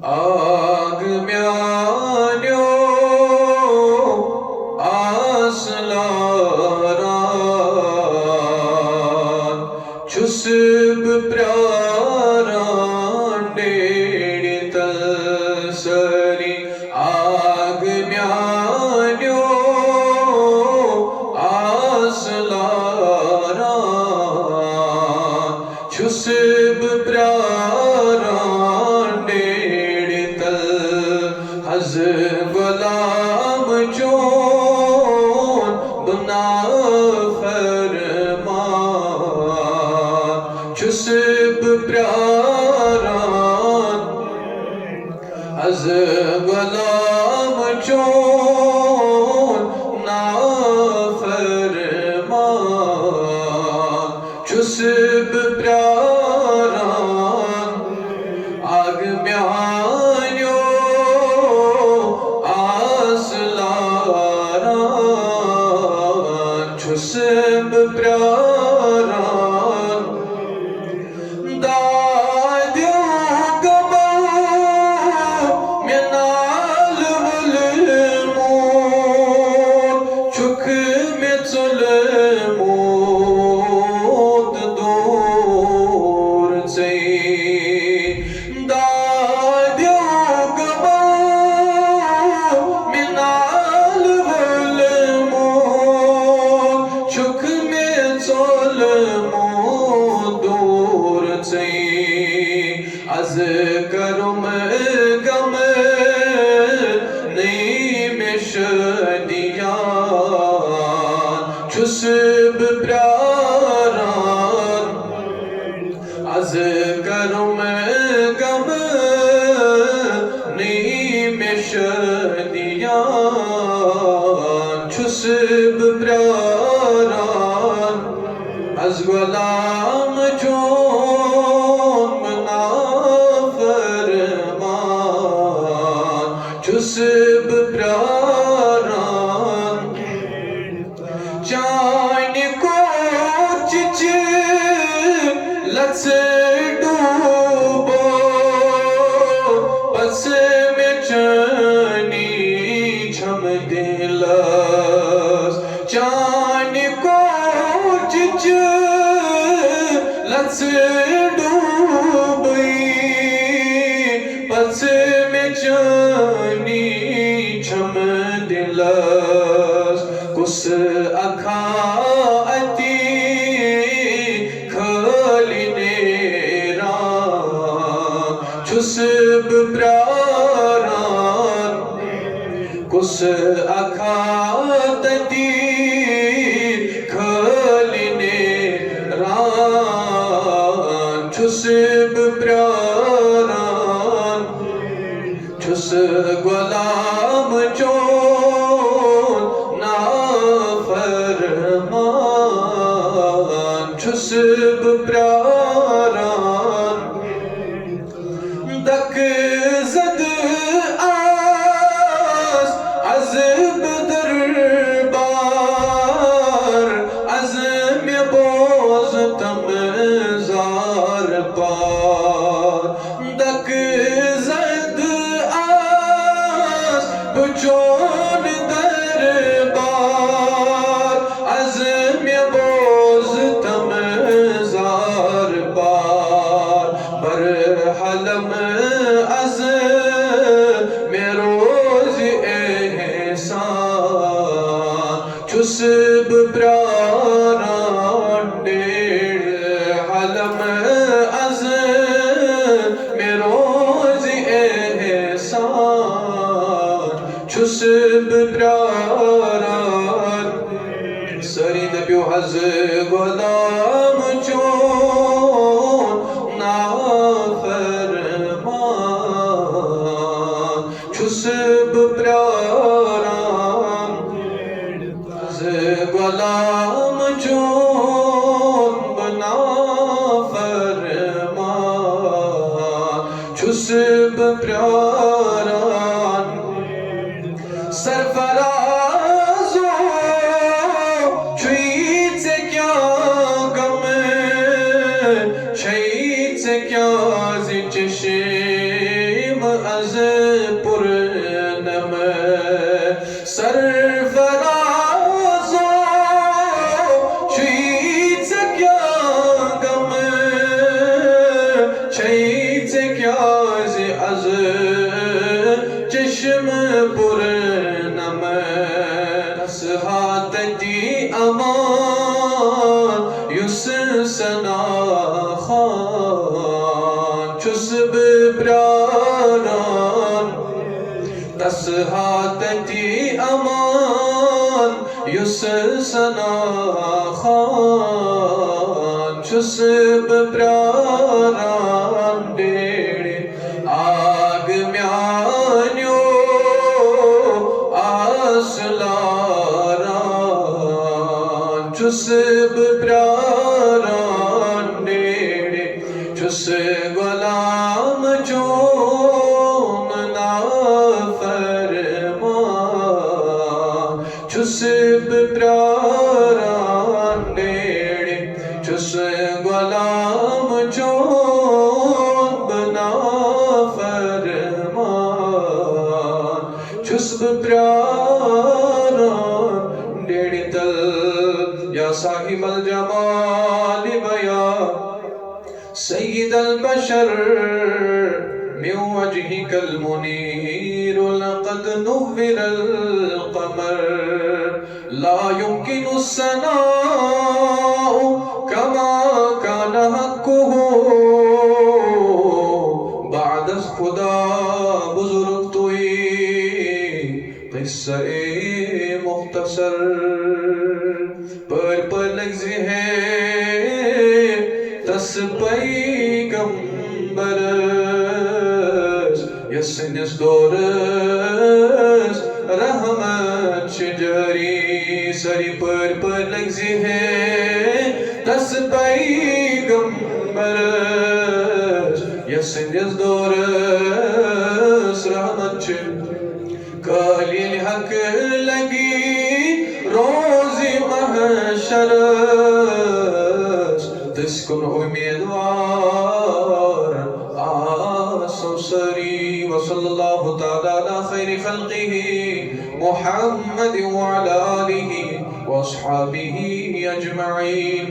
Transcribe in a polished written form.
आग म्यान्यो आसलारान चुसब प्रारान डेड़ी तलसरी आग म्यान्यो आसलारान चुसब प्रारान डेड़ी तल हज गुलाम चोन बना फरमान चुसब प्रारान हज गुलाम चोन ना फरमान चुसब प्रारान आग म्यान्यो आसलारान चुसब प्रारान दाद्यो गमो मेनाल वलमोन चुक में चलमोद दूर से दाद्यो गमो मेनाल वलमोन चुक में चलमोद दूर से az karum gam neymiş diyan çüsüb praran az karum gam neymiş diyan çüsüb praran az gulam jon bana फरमान चुसब प्रारान चान को चिच लच डूबो बस में चनी छम दिलस चान को चिच लच डूबी पस में जानी छम दिलस कुस अखा अति खलिने चुसब प्रारान कुस अखा अति खलिने चुसब प्रारान चुस गुलाम चोन ना फरमान चुसब प्रारान दक जद आस अज़ब दरबार अज़म बोझ तमज़ार पार दक जद आस बुचोन दरबार अज़म बोझ तमज़ार पार बर हलम अज़ में रोज़ एहसान चुसब प्रारान डेढ़ हलम अज़ में रोज़ एहसान चुसब प्रारान सरी दबियो हज़ गुलाम चोन ना फरमान चुसब प्रारान गुलाम चोन बना फरमान चुसब प्रारान सरफराज़ो छुईत से क्या गम शहीद से क्या जिचशेम az purnam sarfarazo çiğit kya gam çiğit kya az çeşm purnam nashatati aman yus sana khan çusb praran nashatati aman yus sana khan çusb praran dede aag myanyo aslaran çusb praran dede çus gulam chon na farman çusb praran dede çus gulam chon bana farman çusb praran dede tal ya sahib al jamal baya Syed البشر من وجهك المنير لقد نور القمر لا يمكن الثناء كما كان حقه بعد خدا بزرگ توئی قصہ مختصر پر لگزی ہے tas peygamberız yasınız doğruz rahmet şeceri sari per lagzi hai tas peygamberız yasınız doğruz rahmet kalil hak lagi rozi mahşer تسكن أميدوار سري وصلى الله تعالى على خير خلقه محمد وعلى آله وأصحابه أجمعين.